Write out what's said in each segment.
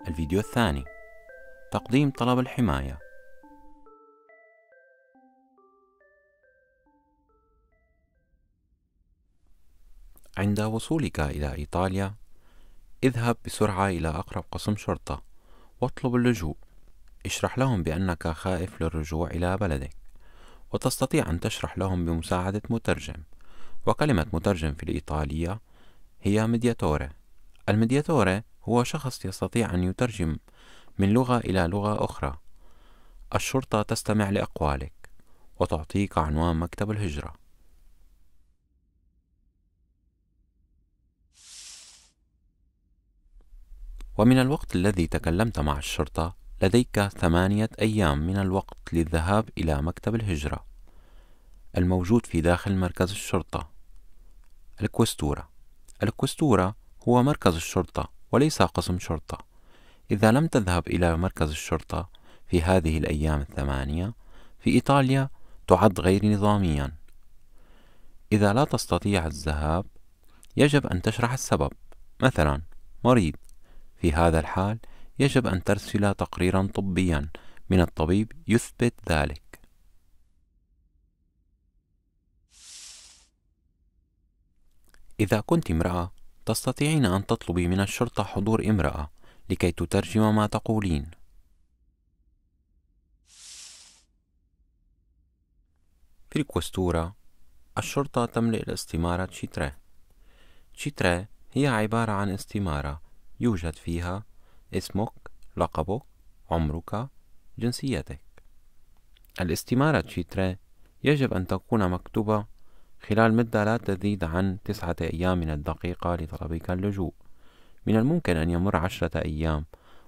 الفيديو الثاني: تقديم طلب الحماية. عند وصولك إلى إيطاليا، اذهب بسرعة إلى أقرب قسم شرطة واطلب اللجوء. اشرح لهم بأنك خائف للرجوع إلى بلدك، وتستطيع أن تشرح لهم بمساعدة مترجم. وكلمة مترجم في الإيطالية هي ميدياتوري. الميدياتوري هو شخص يستطيع أن يترجم من لغة إلى لغة أخرى. الشرطة تستمع لأقوالك وتعطيك عنوان مكتب الهجرة. ومن الوقت الذي تكلمت مع الشرطة لديك 8 أيام من الوقت للذهاب إلى مكتب الهجرة الموجود في داخل مركز الشرطة. الكوستورة. الكوستورة هو مركز الشرطة وليس قسم شرطة. إذا لم تذهب إلى مركز الشرطة في هذه الأيام 8 في إيطاليا تعد غير نظاميا. إذا لا تستطيع الذهاب يجب أن تشرح السبب، مثلا مريض. في هذا الحال يجب أن ترسل تقريرا طبيا من الطبيب يثبت ذلك. إذا كنت امرأة تستطيعين أن تطلبي من الشرطة حضور امرأة لكي تترجم ما تقولين. في الكوستورة الشرطة تملئ الاستمارة تشيتري. تشيتري هي عبارة عن استمارة يوجد فيها اسمك، لقبك، عمرك، جنسيتك. الاستمارة تشيتري يجب أن تكون مكتوبة خلال مدة لا تزيد عن 9 أيام من الدقيقة لطلبك اللجوء. من الممكن أن يمر 10 أيام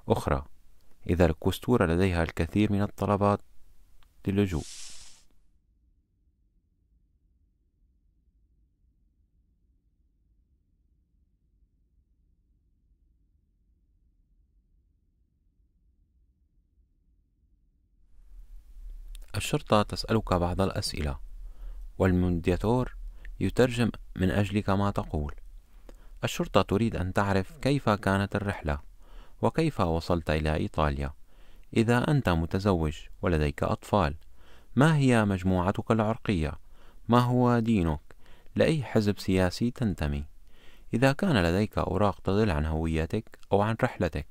أخرى إذا الكوستورة لديها الكثير من الطلبات للجوء. الشرطة تسألك بعض الأسئلة، والميدياتور يترجم من أجلك ما تقول. الشرطة تريد أن تعرف كيف كانت الرحلة، وكيف وصلت إلى إيطاليا. إذا أنت متزوج ولديك أطفال، ما هي مجموعتك العرقية؟ ما هو دينك؟ لأي حزب سياسي تنتمي؟ إذا كان لديك أوراق تدل عن هويتك أو عن رحلتك.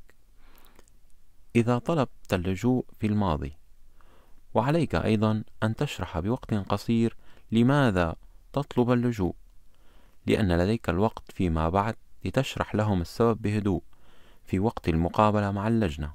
إذا طلبت اللجوء في الماضي، وعليك أيضا أن تشرح بوقت قصير لماذا تطلب اللجوء، لأن لديك الوقت فيما بعد لتشرح لهم السبب بهدوء في وقت المقابلة مع اللجنة.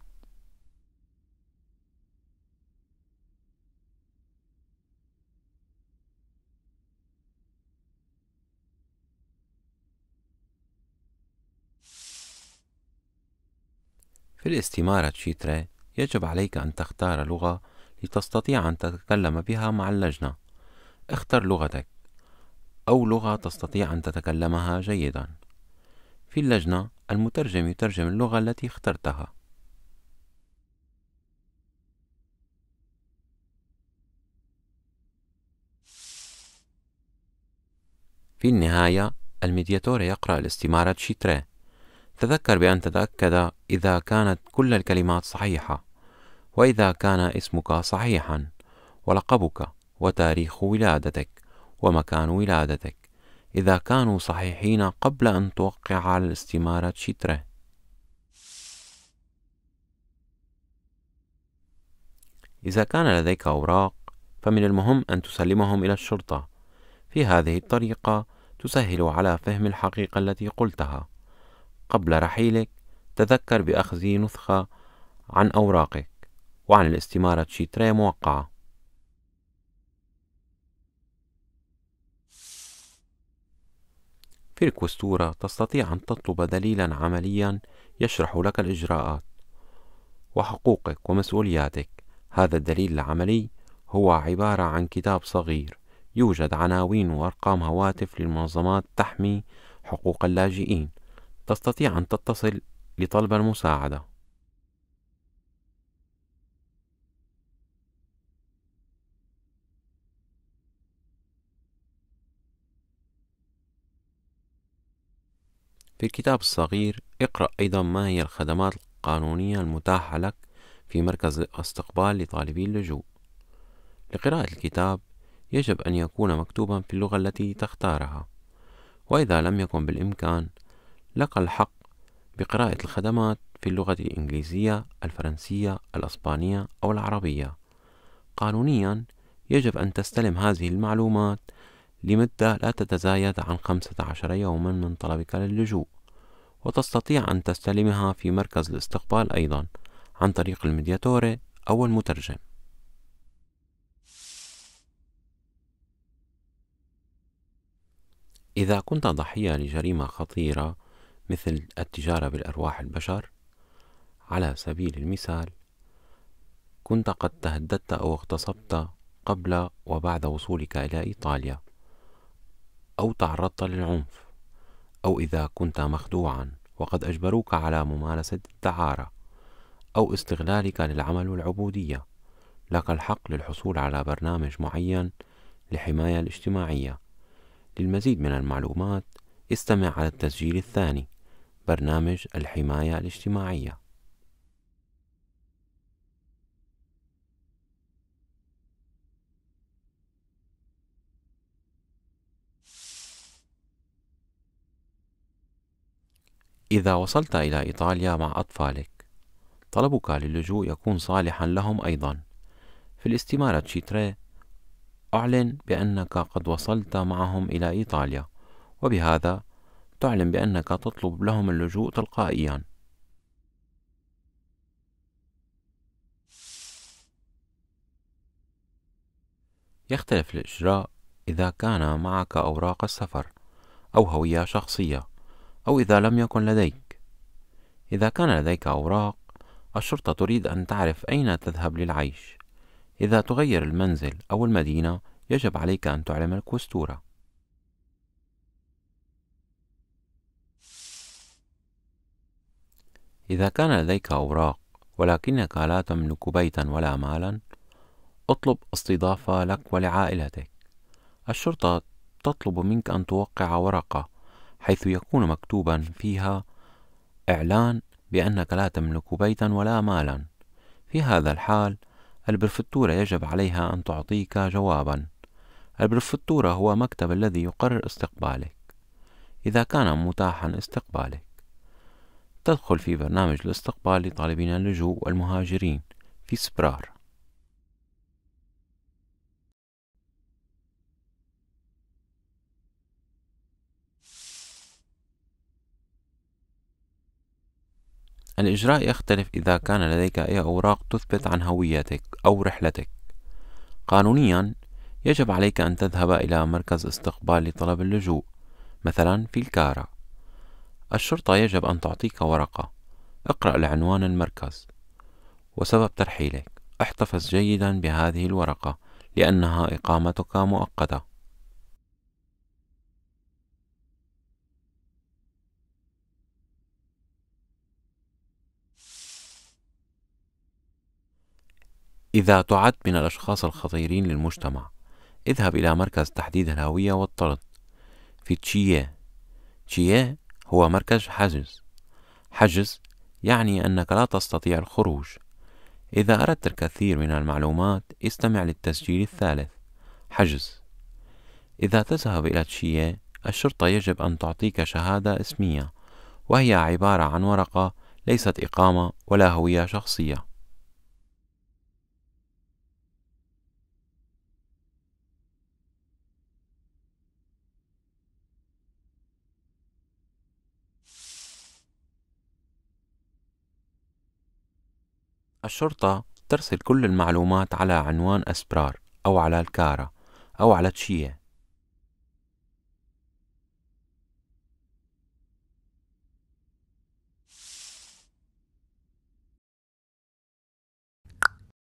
في الاستمارة تشيتري يجب عليك أن تختار لغة لتستطيع أن تتكلم بها مع اللجنة. اختر لغتك أو لغة تستطيع أن تتكلمها جيدا. في اللجنة المترجم يترجم اللغة التي اخترتها. في النهاية الميدياتور يقرأ الاستمارة تشيتري. تذكر بأن تتأكد إذا كانت كل الكلمات صحيحة، وإذا كان اسمك صحيحا، ولقبك، وتاريخ ولادتك، ومكان ولادتك، إذا كانوا صحيحين قبل أن توقع على الاستمارة تشيتري. إذا كان لديك أوراق فمن المهم أن تسلمهم إلى الشرطة. في هذه الطريقة تسهل على فهم الحقيقة التي قلتها. قبل رحيلك تذكر بأخذ نسخة عن أوراقك وعن الاستمارة تشيتري موقعة. في الكوستورة تستطيع أن تطلب دليلا عمليا يشرح لك الإجراءات وحقوقك ومسؤولياتك. هذا الدليل العملي هو عبارة عن كتاب صغير يوجد عناوين وأرقام هواتف للمنظمات تحمي حقوق اللاجئين. تستطيع أن تتصل لطلب المساعدة. في الكتاب الصغير اقرأ أيضا ما هي الخدمات القانونية المتاحة لك في مركز الاستقبال لطالبي اللجوء. لقراءة الكتاب يجب أن يكون مكتوبا في اللغة التي تختارها، وإذا لم يكن بالإمكان لك الحق بقراءة الخدمات في اللغة الإنجليزية، الفرنسية، الإسبانية أو العربية. قانونيا يجب أن تستلم هذه المعلومات لمدة لا تتزايد عن 15 يوما من طلبك للجوء، وتستطيع أن تستلمها في مركز الاستقبال أيضا عن طريق الميدياتوري أو المترجم. إذا كنت ضحية لجريمة خطيرة مثل التجارة بالأرواح البشر على سبيل المثال، كنت قد تهددت أو اغتصبت قبل وبعد وصولك إلى إيطاليا، أو تعرضت للعنف، أو إذا كنت مخدوعا وقد أجبروك على ممارسة الدعارة أو استغلالك للعمل والعبودية، لك الحق للحصول على برنامج معين للحماية الاجتماعية. للمزيد من المعلومات استمع على التسجيل الثاني، برنامج الحماية الاجتماعية. إذا وصلت إلى إيطاليا مع أطفالك، طلبك للجوء يكون صالحا لهم أيضا. في الاستمارة تشيتري أعلن بأنك قد وصلت معهم إلى إيطاليا، وبهذا تعلن بأنك تطلب لهم اللجوء تلقائيا. يختلف الإجراء إذا كان معك أوراق السفر أو هوية شخصية، أو إذا لم يكن لديك. إذا كان لديك أوراق، الشرطة تريد أن تعرف أين تذهب للعيش. إذا تغير المنزل أو المدينة، يجب عليك أن تعلم الكوستورة. إذا كان لديك أوراق ولكنك لا تملك بيتا ولا مالا، اطلب استضافة لك ولعائلتك. الشرطة تطلب منك أن توقع ورقة حيث يكون مكتوبا فيها إعلان بأنك لا تملك بيتا ولا مالا. في هذا الحال البرفتورة يجب عليها أن تعطيك جوابا. البرفتورة هو مكتب الذي يقرر استقبالك. إذا كان متاحا استقبالك، تدخل في برنامج الاستقبال لطالبين اللجوء والمهاجرين في سبرار. الإجراء يختلف إذا كان لديك أي أوراق تثبت عن هويتك أو رحلتك. قانونيا يجب عليك أن تذهب إلى مركز استقبال لطلب اللجوء، مثلا في الكارا. الشرطة يجب أن تعطيك ورقة. اقرأ لعنوان المركز وسبب ترحيلك. احتفظ جيدا بهذه الورقة لأنها إقامتك مؤقتة. إذا تعد من الأشخاص الخطيرين للمجتمع، اذهب إلى مركز تحديد الهوية والطرد في تشيه. تشيه هو مركز حجز يعني أنك لا تستطيع الخروج. إذا أردت الكثير من المعلومات، استمع للتسجيل الثالث، حجز. إذا تذهب إلى تشيه، الشرطة يجب أن تعطيك شهادة اسمية، وهي عبارة عن ورقة ليست إقامة ولا هوية شخصية. الشرطة ترسل كل المعلومات على عنوان أسبرار أو على الكارا أو على تشيه.